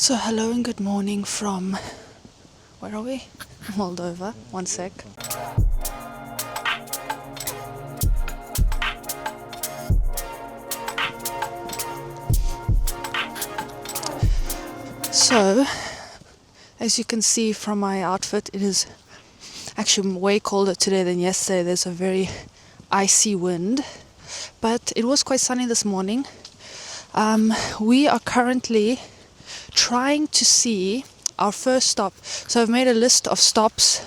So hello and good morning from, where are we? Moldova, one sec. So, as you can see from my outfit, it is actually way colder today than yesterday. There's a very icy wind, but it was quite sunny this morning. We are currently trying to see our first stop. So I've made a list of stops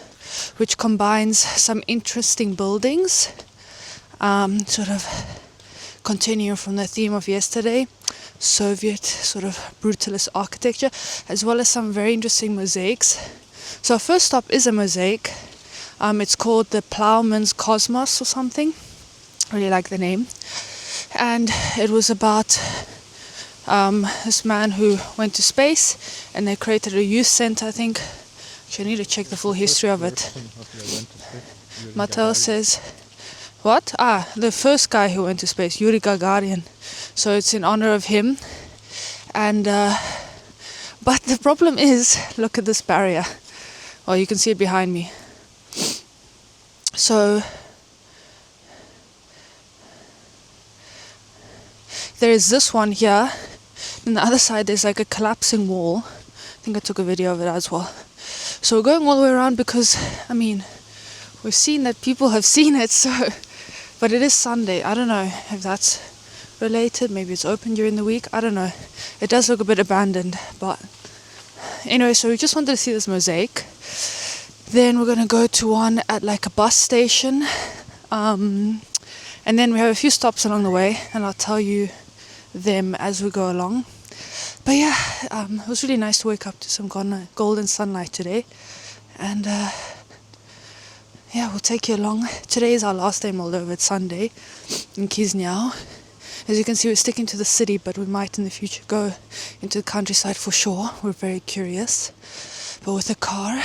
which combines some interesting buildings, sort of continuing from the theme of yesterday, Soviet sort of brutalist architecture, as well as some very interesting mosaics. So our first stop is a mosaic. It's called the Plowman's Cosmos or something. I really like the name. And it was about this man who went to space, and they created a youth center, I think. Actually, I need to check the full history of it. Mattel says, what? The first guy who went to space, Yuri Gagarin. So it's in honor of him. And but the problem is, look at this barrier. Well, you can see it behind me. So there is this one here. On the other side there's like a collapsing wall. I think I took a video of it as well. So we're going all the way around because, I mean, we've seen that people have seen it, so, but it is Sunday. I don't know if that's related. Maybe it's open during the week. I don't know. It does look a bit abandoned, but anyway, so we just wanted to see this mosaic. Then we're going to go to one at like a bus station. And then we have a few stops along the way, and I'll tell you them as we go along. But yeah, it was really nice to wake up to some golden sunlight today. And yeah, we'll take you along. Today is our last day in Moldova. It's Sunday in Chisinau. As you can see, we're sticking to the city, but we might in the future go into the countryside for sure. We're very curious, but with a car.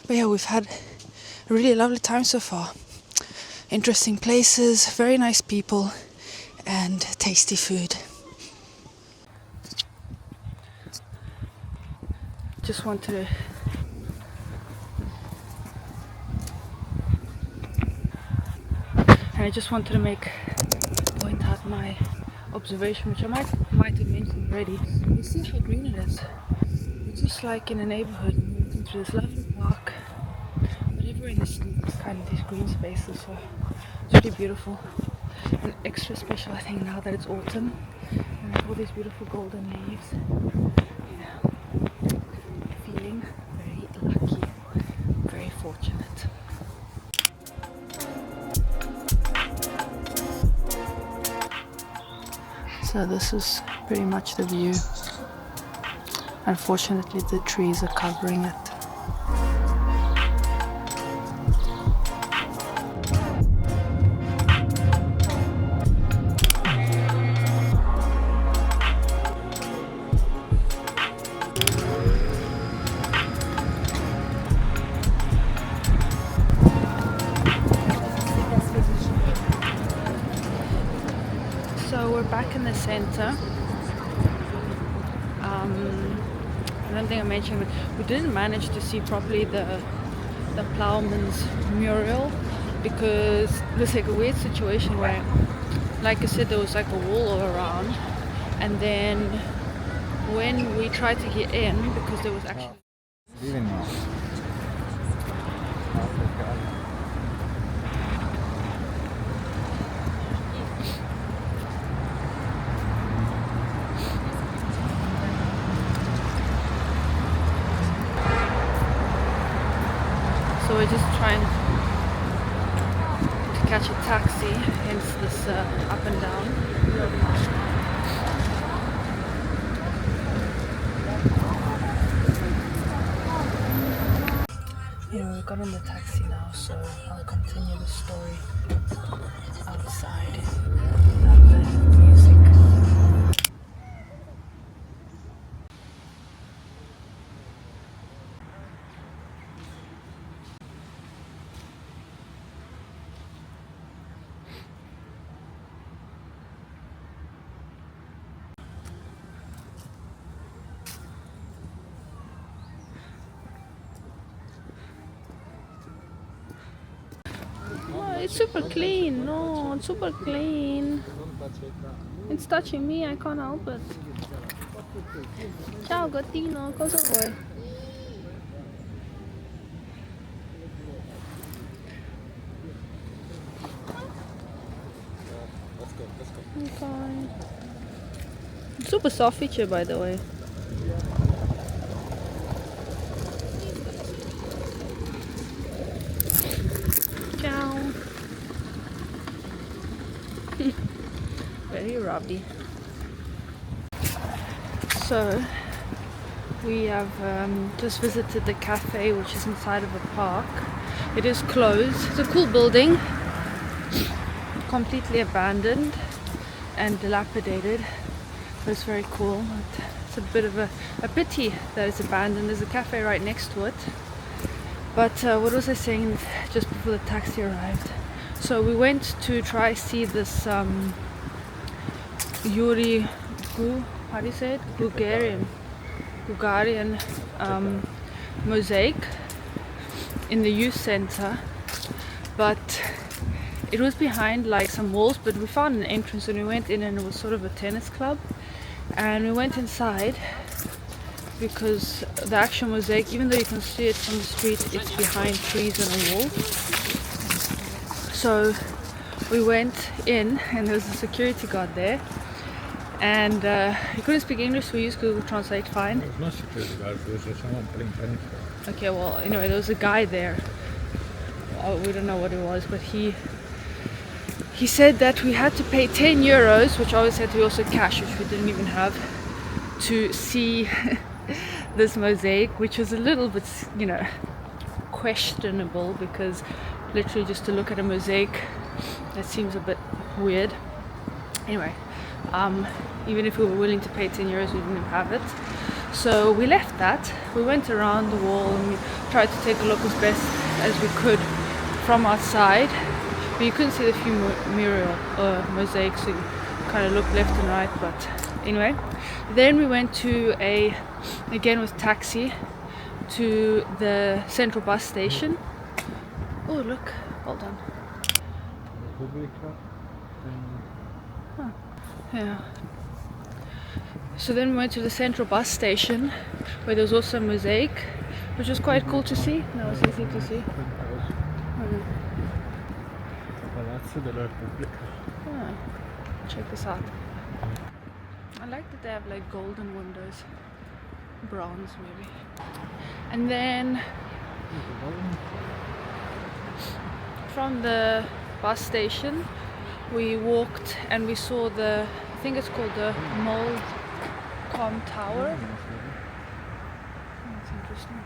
But yeah, we've had a really lovely time so far. Interesting places, very nice people, and tasty food. Just wanted to point out my observation, which I might have mentioned already. You see how green it is. It's just like in a neighborhood, moving through this lovely park. But everywhere in this kind of these green spaces, so it's really beautiful. And extra special, I think, now that it's autumn and all these beautiful golden leaves. Yeah, feeling very lucky, very fortunate. So this is pretty much the view. Unfortunately, the trees are covering it. So we're back in the center. I don't think I mentioned, but we didn't manage to see properly the Plowman's mural because there's like a weird situation where, like I said, there was like a wall all around, and then when we tried to get in, because there was actually so we're just trying to catch a taxi, hence this up and down. Yeah, we got in the taxi now, so I'll continue the story outside without the music. It's super clean. No, it's super clean. It's touching me. I can't help it. Ciao, gattino. Cosa vuoi? Okay. Super soft feature, by the way. Ciao. Very rubby. So we have just visited the cafe, which is inside of a park. It is closed. It's a cool building, completely abandoned and dilapidated, but it's very cool. It's a bit of a pity that it's abandoned. There's a cafe right next to it. But what was I saying just before the taxi arrived? So we went to try see this Yuri Gu, how do you say it? Gagarin mosaic in the youth center, but it was behind like some walls, but we found an entrance and we went in, and it was sort of a tennis club, and we went inside because the actual mosaic, even though you can see it from the street, it's behind trees and a wall. So we went in, and there was a security guard there, and he couldn't speak English, so we used Google Translate fine. It was not security guard, it was just someone playing tennis. Okay, well, anyway, there was a guy there. We don't know what it was, but he said that we had to pay 10 euros, which obviously had to be also cash, which we didn't even have, to see this mosaic, which was a little bit, you know, questionable, because literally just to look at a mosaic, that seems a bit weird. Anyway, even if we were willing to pay 10 euros, we didn't have it. So we left that. We went around the wall and we tried to take a look as best as we could from outside, but you couldn't see the few mural mosaics, so you kind of looked left and right. But anyway, then we went to again with taxi, to the central bus station. Oh look, hold on. Huh. Yeah. So then we went to the central bus station, where there was also a mosaic, which was quite cool to see. That was easy to see. Ah, check this out. I like that they have like golden windows, bronze maybe. And then from the bus station we walked and we saw I think it's called the Moldtelecom Tower. That's interesting.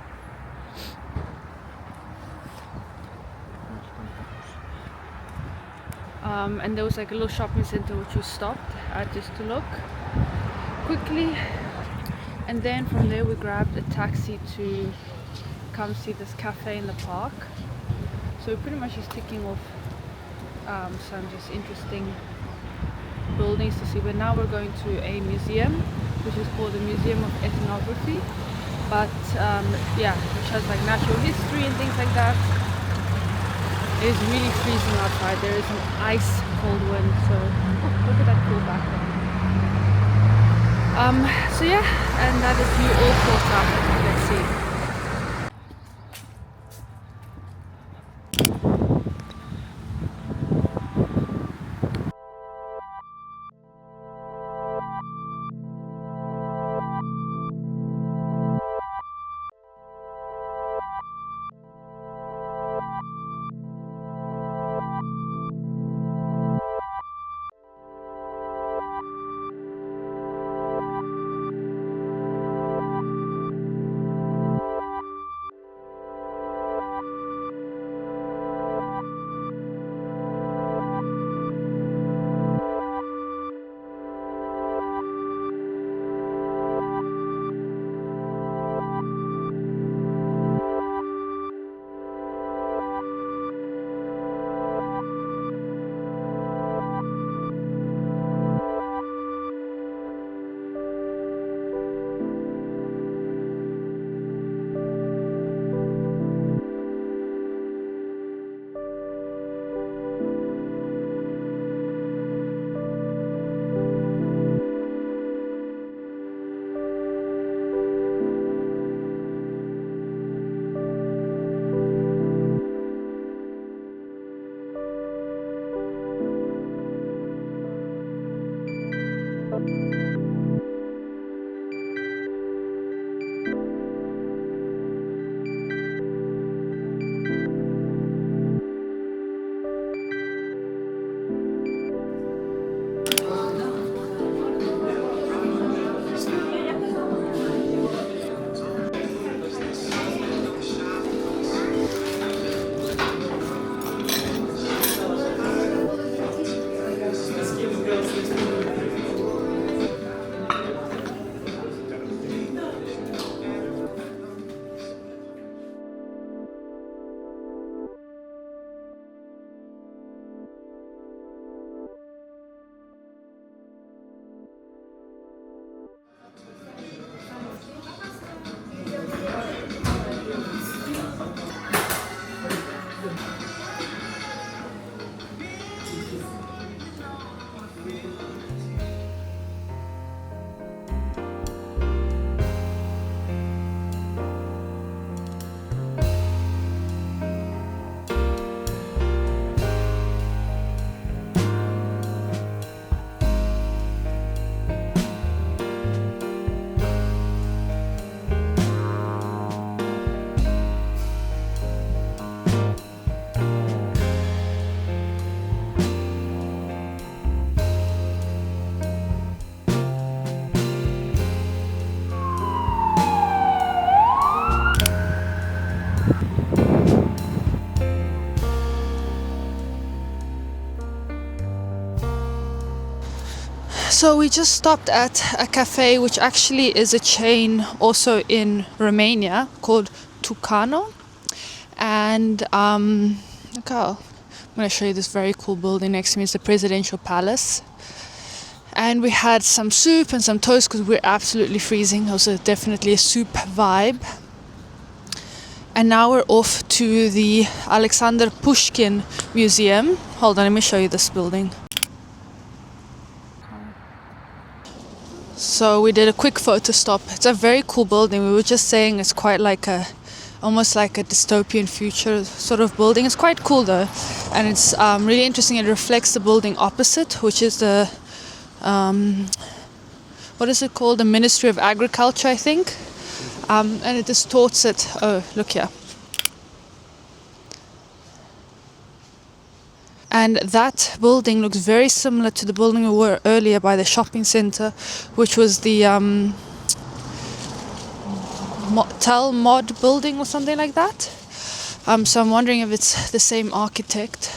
And there was like a little shopping center which we stopped at just to look quickly, and then from there we grabbed a taxi to come see this cafe in the park. So we're pretty much just ticking off some just interesting buildings to see, but now we're going to a museum which is called the Museum of Ethnography, but yeah, which has like natural history and things like that. It is really freezing outside. There is an ice cold wind, so look at that cool background. So yeah, and that is you all caught up. Let's see. So we just stopped at a cafe which actually is a chain also in Romania called Tucano. And look how, I'm going to show you this very cool building next to me. It's the Presidential Palace. And we had some soup and some toast because we're absolutely freezing. Also definitely a soup vibe. And now we're off to the Alexander Pushkin Museum. Hold on, let me show you this building. So we did a quick photo stop. It's a very cool building. We were just saying it's quite like almost like a dystopian future sort of building. It's quite cool though. And it's really interesting. It reflects the building opposite, which is the, what is it called? The Ministry of Agriculture, I think. And it distorts it. Oh, look here. And that building looks very similar to the building we were earlier by the shopping centre, which was the Mod building or something like that. So I'm wondering if it's the same architect.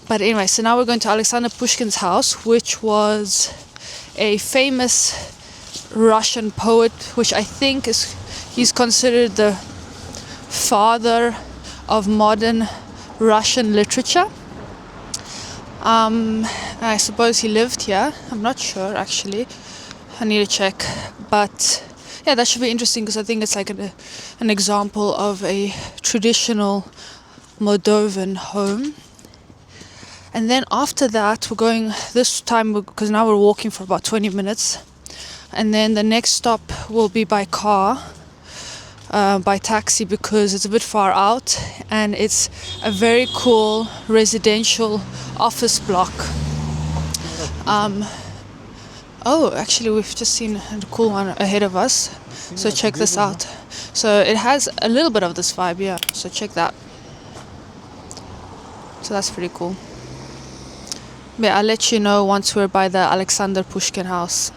But anyway, so now we're going to Alexander Pushkin's house, which was a famous Russian poet, which I think he's considered the father of modern Russian literature. I suppose he lived here. I'm not sure actually. I need to check. But yeah, that should be interesting because I think it's like an example of a traditional Moldovan home. And then after that, we're going this time because now we're walking for about 20 minutes. And then the next stop will be by car, by taxi, because it's a bit far out and it's a very cool residential office block. Oh, actually we've just seen a cool one ahead of us. So check this out. So it has a little bit of this vibe, yeah. So check that. So that's pretty cool. Yeah, I'll let you know once we're by the Alexander Pushkin house.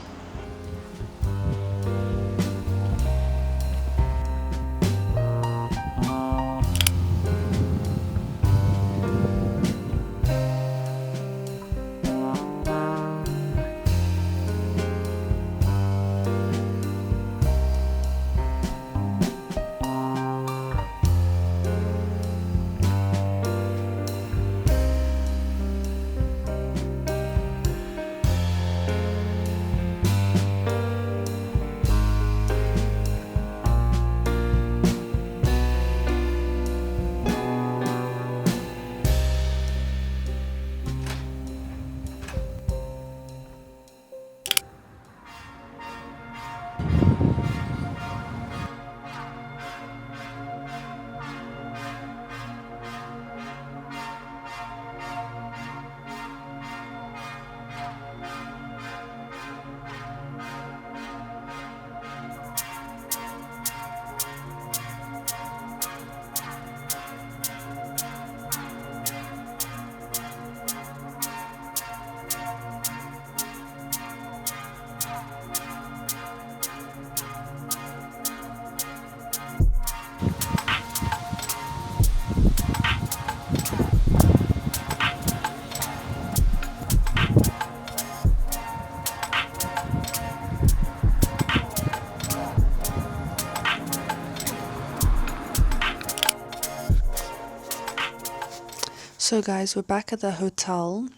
So guys, we're back at the hotel,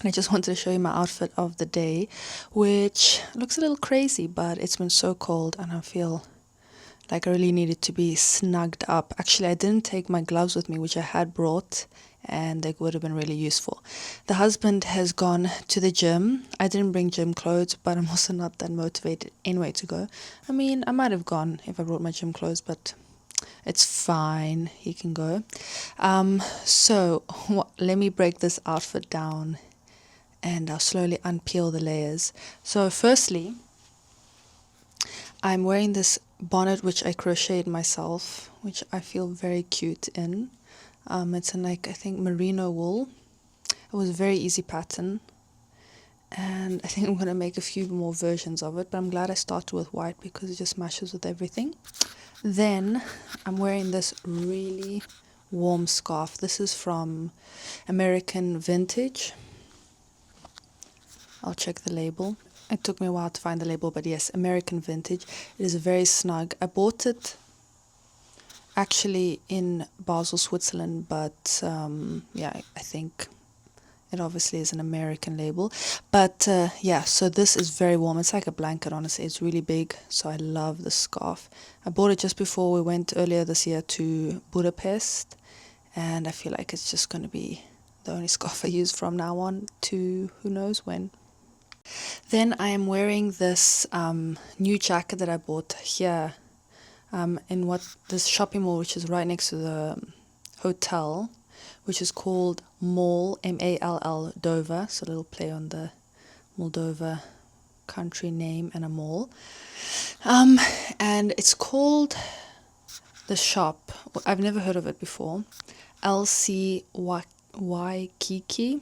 and I just wanted to show you my outfit of the day, which looks a little crazy, but it's been so cold and I feel like I really needed to be snugged up. Actually, I didn't take my gloves with me, which I had brought, and they would have been really useful. The husband has gone to the gym. I didn't bring gym clothes, but I'm also not that motivated anyway to go. I mean, I might have gone if I brought my gym clothes, but it's fine. He can go. Let me break this outfit down and I'll slowly unpeel the layers. So firstly, I'm wearing this bonnet which I crocheted myself, which I feel very cute in. It's in like, I think, merino wool. It was a very easy pattern, and I think I'm going to make a few more versions of it, but I'm glad I started with white because it just matches with everything. Then I'm wearing this really warm scarf. This is from American Vintage. I'll check the label. It took me a while to find the label, but yes, American Vintage. It is very snug. I bought it actually in Basel, Switzerland, but I think it obviously is an American label. But so this is very warm. It's like a blanket, honestly. It's really big, so I love the scarf. I bought it just before we went earlier this year to Budapest, and I feel like it's just going to be the only scarf I use from now on to who knows when. Then I am wearing this new jacket that I bought here in this shopping mall, which is right next to the hotel, which is called Mall, Dover. So a little play on the Moldova country name and a mall. And it's called the shop. I've never heard of it before. LC Waikiki.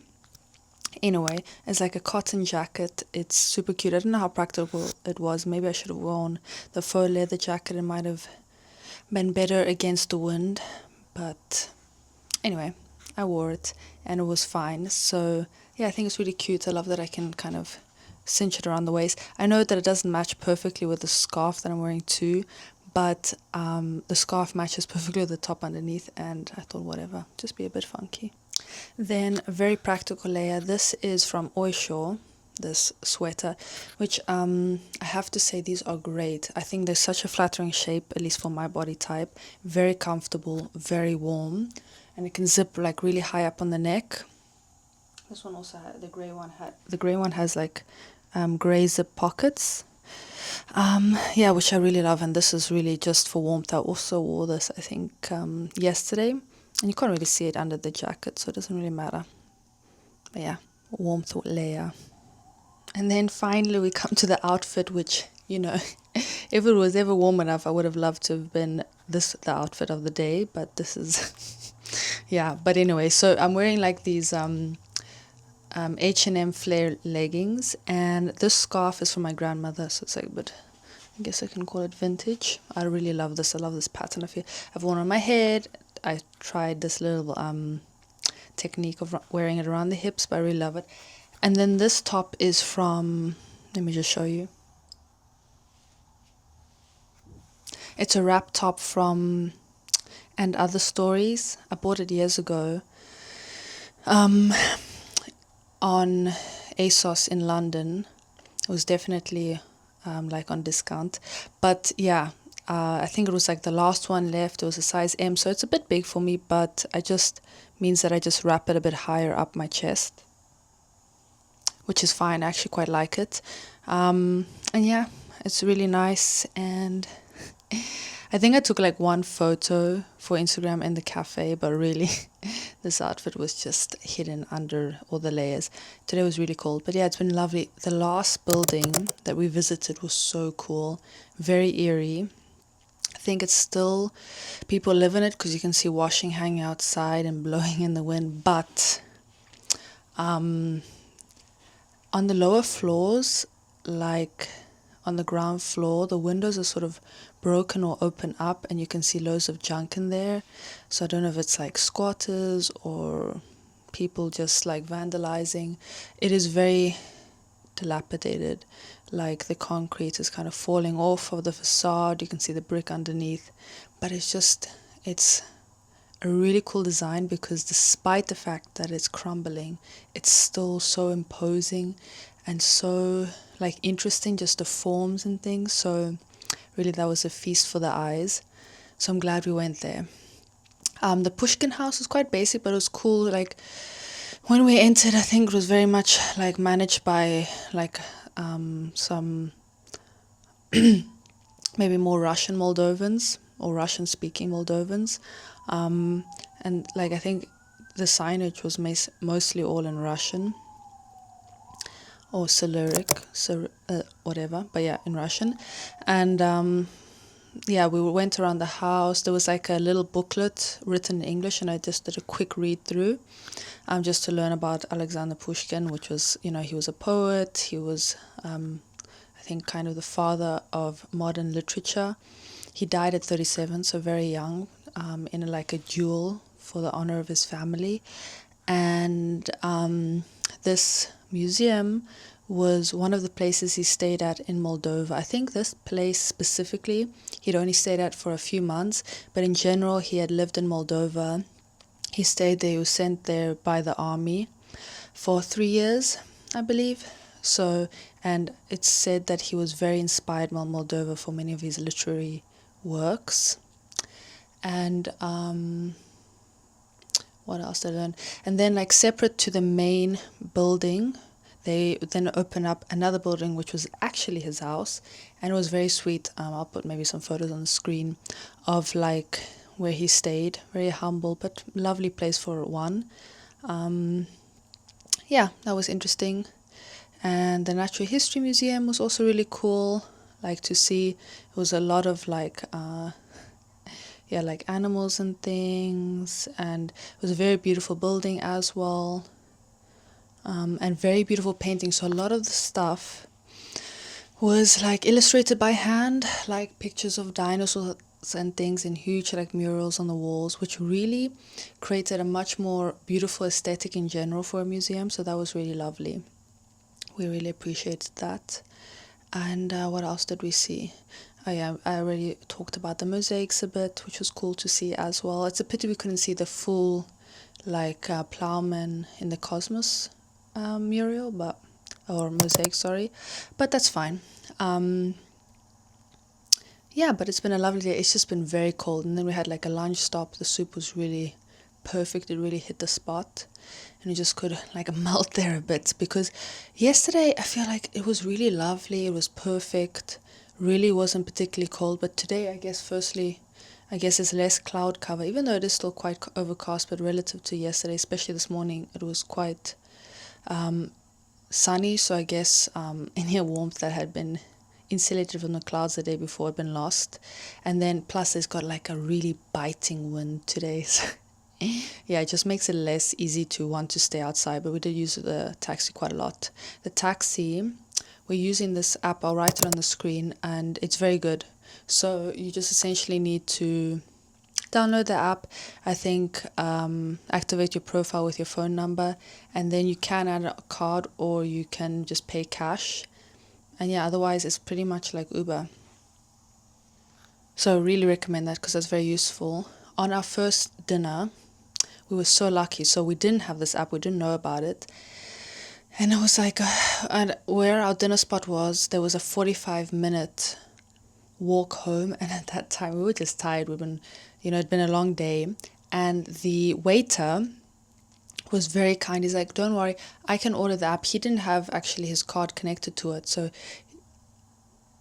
Anyway, it's like a cotton jacket. It's super cute. I don't know how practical it was. Maybe I should have worn the faux leather jacket. It might have been better against the wind. But anyway, I wore it and it was fine. So yeah, I think it's really cute. I love that I can kind of cinch it around the waist. I know that it doesn't match perfectly with the scarf that I'm wearing too, but the scarf matches perfectly with the top underneath, and I thought whatever, just be a bit funky. Then a very practical layer. This is from Oysho, this sweater, which I have to say these are great. I think they're such a flattering shape, at least for my body type. Very comfortable, very warm, and it can zip like really high up on the neck. This one also had the grey one has like grey zip pockets. Which I really love, and this is really just for warmth. I also wore this, I think, yesterday. And you can't really see it under the jacket, so it doesn't really matter. But yeah, warmth layer. And then finally we come to the outfit, which, if it was ever warm enough, I would have loved to have been the outfit of the day. But this is, But anyway, so I'm wearing like these H&M flare leggings. And this scarf is from my grandmother, so it's like a bit, I guess I can call it vintage. I really love this. I love this pattern. I've worn it on my head. I tried this little technique of wearing it around the hips, but I really love it. And then this top is from, let me just show you. It's a wrap top from And Other Stories. I bought it years ago on ASOS in London. It was definitely like on discount. But yeah, I think it was like the last one left. It was a size M, so it's a bit big for me, but means that I just wrap it a bit higher up my chest, which is fine. I actually quite like it. And yeah, it's really nice. And I think I took like one photo for Instagram in the cafe, but really this outfit was just hidden under all the layers. Today was really cold, but yeah, it's been lovely. The last building that we visited was so cool, very eerie. I think it's still, people live in it because you can see washing hanging outside and blowing in the wind, but on the lower floors, like on the ground floor, the windows are sort of broken or open up, and you can see loads of junk in there. So I don't know if it's like squatters or people just like vandalizing. It is very dilapidated, like the concrete is kind of falling off of the facade. You can see the brick underneath, but it's a really cool design because despite the fact that it's crumbling, it's still so imposing and so like interesting, just the forms and things. So really that was a feast for the eyes. So I'm glad we went there. The Pushkin house was quite basic, but it was cool. Like when we entered, I think it was very much like managed by like some maybe more Russian Moldovans or Russian speaking Moldovans. And like I think the signage was mostly all in Russian or whatever, but yeah, in Russian. And yeah, we went around the house. There was like a little booklet written in English, and I just did a quick read through, just to learn about Alexander Pushkin, which was, you know, he was a poet. He was, I think, kind of the father of modern literature. He died at 37, so very young, in like a duel for the honor of his family. And this museum was one of the places he stayed at in Moldova. I think this place specifically, he'd only stayed at for a few months, but in general, he had lived in Moldova. He stayed there, he was sent there by the army for 3 years, I believe. So, and it's said that he was very inspired by Moldova for many of his literary works. And what else did I learn? And then, like, separate to the main building, they then opened up another building, which was actually his house, and it was very sweet. I'll put maybe some photos on the screen of like where he stayed. Very humble, but lovely place for one. Yeah, that was interesting. And the Natural History Museum was also really cool, like to see. It was a lot of like yeah, like animals and things, and it was a very beautiful building as well, and very beautiful painting. So a lot of the stuff was like illustrated by hand, like pictures of dinosaurs and things in huge like murals on the walls, which really created a much more beautiful aesthetic in general for a museum. So that was really lovely. We really appreciated that. And what else did we see? Oh yeah, I already talked about the mosaics a bit, which was cool to see as well. It's a pity we couldn't see the full like plowman in the Cosmos mural, or mosaic, sorry, but that's fine. Yeah, but it's been a lovely day. It's just been very cold, and then we had like a lunch stop. The soup was really perfect. It really hit the spot, and you just could like melt there a bit, because yesterday I feel like it was really lovely. It was perfect. Really wasn't particularly cold, but today I guess it's less cloud cover, even though it is still quite overcast, but relative to yesterday, especially this morning, it was quite sunny. So I guess any warmth that had been insulated from the clouds the day before had been lost. And then plus it's got like a really biting wind today. So yeah, it just makes it less easy to want to stay outside. But we did use the taxi quite a lot. The taxi, we're using this app. I'll write it on the screen, and it's very good. So you just essentially need to download the app, I think, activate your profile with your phone number, and then you can add a card or you can just pay cash. And yeah, otherwise it's pretty much like Uber. So I really recommend that because that's very useful. On our first dinner, we were so lucky. So we didn't have this app, we didn't know about it. And it was like, and where our dinner spot was, there was a 45-minute walk home. And at that time, we were just tired. It'd been a long day. And the waiter was very kind. He's like, don't worry, I can order the app. He didn't have actually his card connected to it. So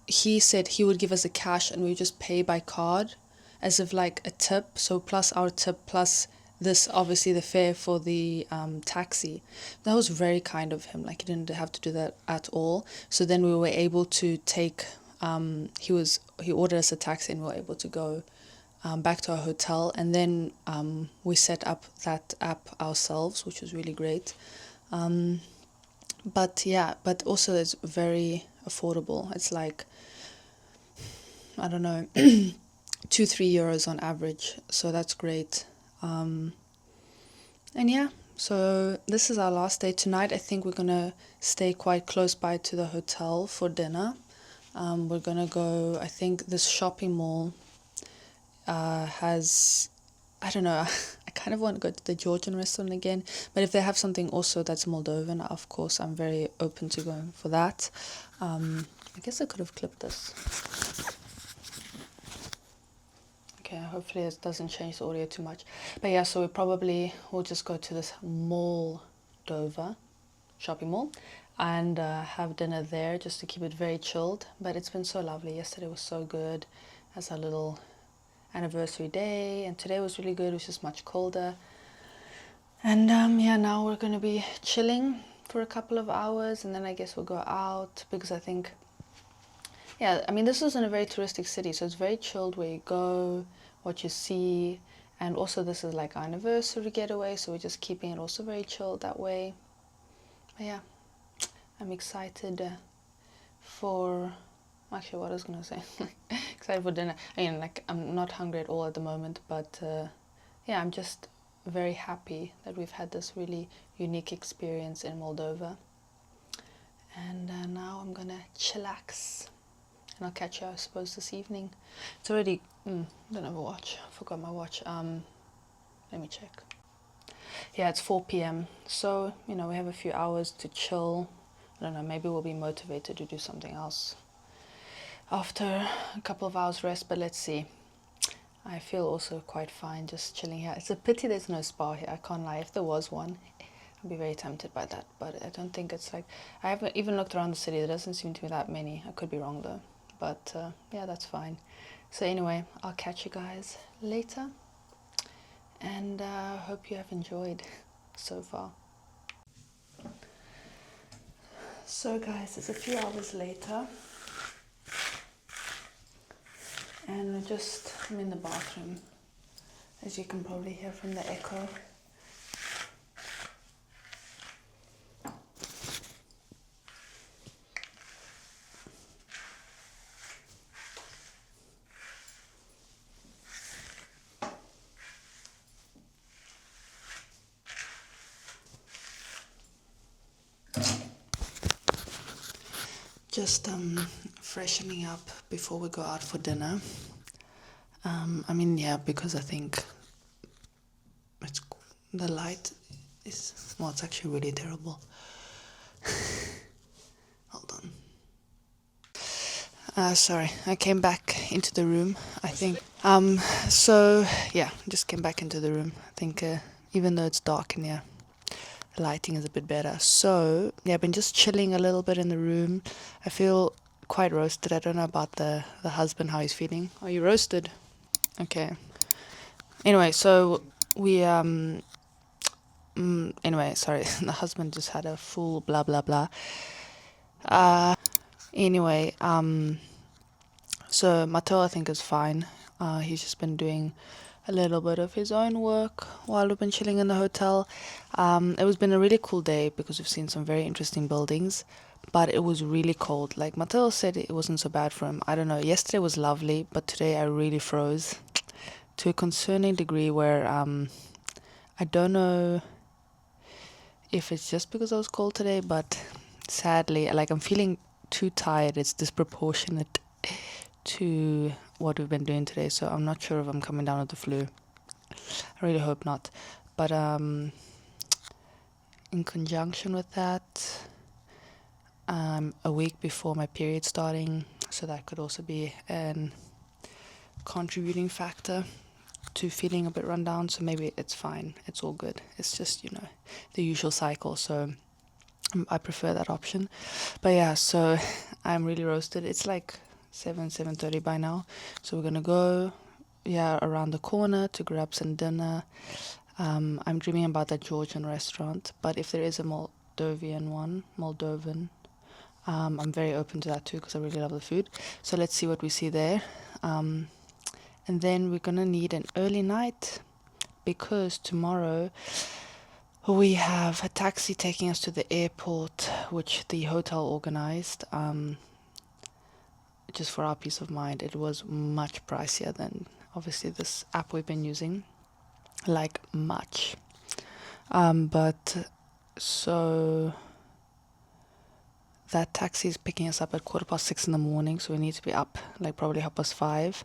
he said he would give us the cash and we would just pay by card as if like a tip. So plus our tip, plus this, obviously the fare for the taxi. That was very kind of him. Like, he didn't have to do that at all. So then we were able to take, he ordered us a taxi and we were able to go back to our hotel. And then we set up that app ourselves, which was really great. But also it's very affordable. It's like, I don't know, 2-3 euros on average. So that's great. And yeah, so this is our last day. Tonight I think we're gonna stay quite close by to the hotel for dinner. We're gonna go, I think this shopping mall has I don't know. I kind of want to go to the Georgian restaurant again, but if they have something also that's Moldovan, of course, I'm very open to going for that. I guess I could have clipped this. Okay, hopefully it doesn't change the audio too much. But yeah, so we'll just go to this Moldova shopping mall and have dinner there just to keep it very chilled. But it's been so lovely. Yesterday was so good as our little anniversary day, and today was really good. It was just much colder. And yeah, now we're going to be chilling for a couple of hours, and then I guess we'll go out because I think, yeah, I mean, this is in a very touristic city, so it's very chilled where you go, what you see, and also this is like our anniversary getaway, so we're just keeping it also very chilled that way. But yeah, I'm excited for, actually what I was going to say, excited for dinner. I mean, like, I'm not hungry at all at the moment, but yeah, I'm just very happy that we've had this really unique experience in Moldova. And now I'm gonna chillax, and I'll catch you, I suppose, this evening. It's already, don't have a watch, I forgot my watch. Let me check. Yeah, it's 4 p.m. So, you know, we have a few hours to chill. I don't know, maybe we'll be motivated to do something else after a couple of hours rest, but let's see. I feel also quite fine just chilling here. It's a pity there's no spa here, I can't lie. If there was one, I'd be very tempted by that, but I don't think it's like, I haven't even looked around the city, there doesn't seem to be that many. I could be wrong though, but yeah, that's fine. So anyway, I'll catch you guys later, and hope you have enjoyed so far. So guys, it's a few hours later, and I'm in the bathroom, as you can probably hear from the echo. Just freshening up before we go out for dinner. I mean, yeah, because I think the light is, well, it's actually really terrible. Hold on. Sorry, I came back into the room, I think. So, yeah, just came back into the room. I think even though it's dark in here, the lighting is a bit better. So, yeah, I've been just chilling a little bit in the room. I feel quite roasted. I don't know about the husband, how he's feeling. Are you roasted? Okay. Anyway, so we, anyway, sorry, the husband just had a full blah, blah, blah. Anyway, so Matteo, I think, is fine. He's just been doing a little bit of his own work while we've been chilling in the hotel. It was been a really cool day because we've seen some very interesting buildings, but it was really cold. Like Matteo said, it wasn't so bad for him. I don't know, yesterday was lovely, but today I really froze to a concerning degree where I don't know if it's just because I was cold today, but sadly, like, I'm feeling too tired. It's disproportionate to what we've been doing today, so I'm not sure if I'm coming down with the flu. I really hope not. But in conjunction with that, a week before my period starting, so that could also be an contributing factor to feeling a bit run down. So maybe it's fine, it's all good. It's just, you know, the usual cycle, so I prefer that option. But yeah, so I'm really roasted. It's like 7:30 by now, so we're gonna go around the corner to grab some dinner. I'm dreaming about that Georgian restaurant, but if there is a Moldovan, I'm very open to that too because I really love the food. So let's see what we see there. And then we're gonna need an early night because tomorrow we have a taxi taking us to the airport, which the hotel organized. Just for our peace of mind, it was much pricier than obviously this app we've been using, like much. But so that taxi is picking us up at 6:15 in the morning, so we need to be up like probably 5:30,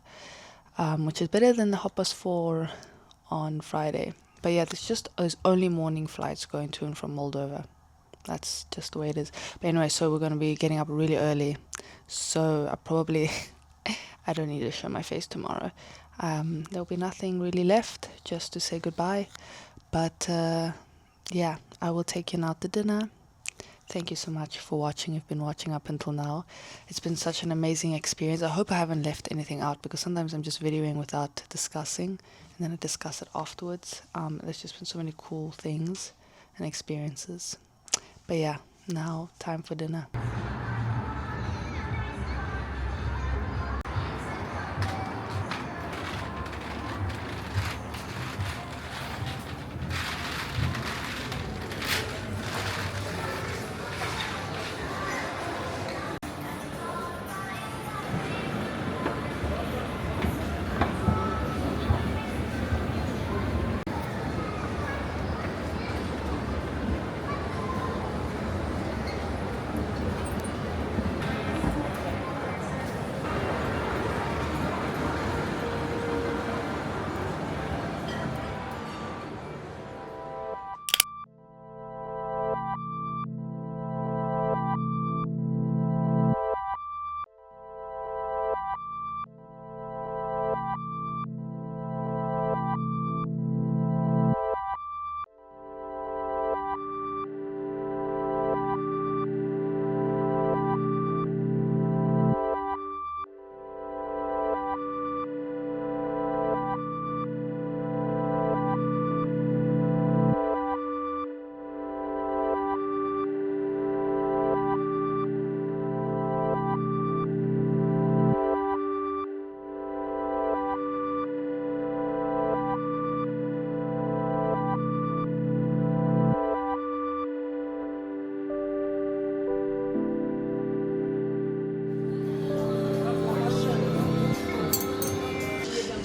which is better than the 4:30 on Friday. But yeah, there's only morning flights going to and from Moldova. That's just the way it is. But anyway, so we're going to be getting up really early. So I probably, I don't need to show my face tomorrow. There'll be nothing really left, just to say goodbye. But yeah, I will take you out to dinner. Thank you so much for watching. You've been watching up until now. It's been such an amazing experience. I hope I haven't left anything out, because sometimes I'm just videoing without discussing, and then I discuss it afterwards. There's just been so many cool things and experiences. But yeah, now time for dinner.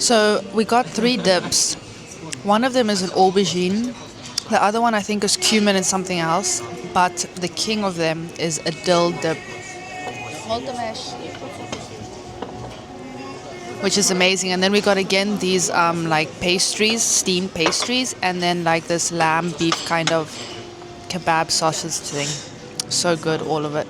So we got 3 dips. One of them is an aubergine. The other one I think is cumin and something else. But the king of them is a dill dip, which is amazing. And then we got again these like pastries, steamed pastries, and then like this lamb beef kind of kebab sausage thing. So good, all of it.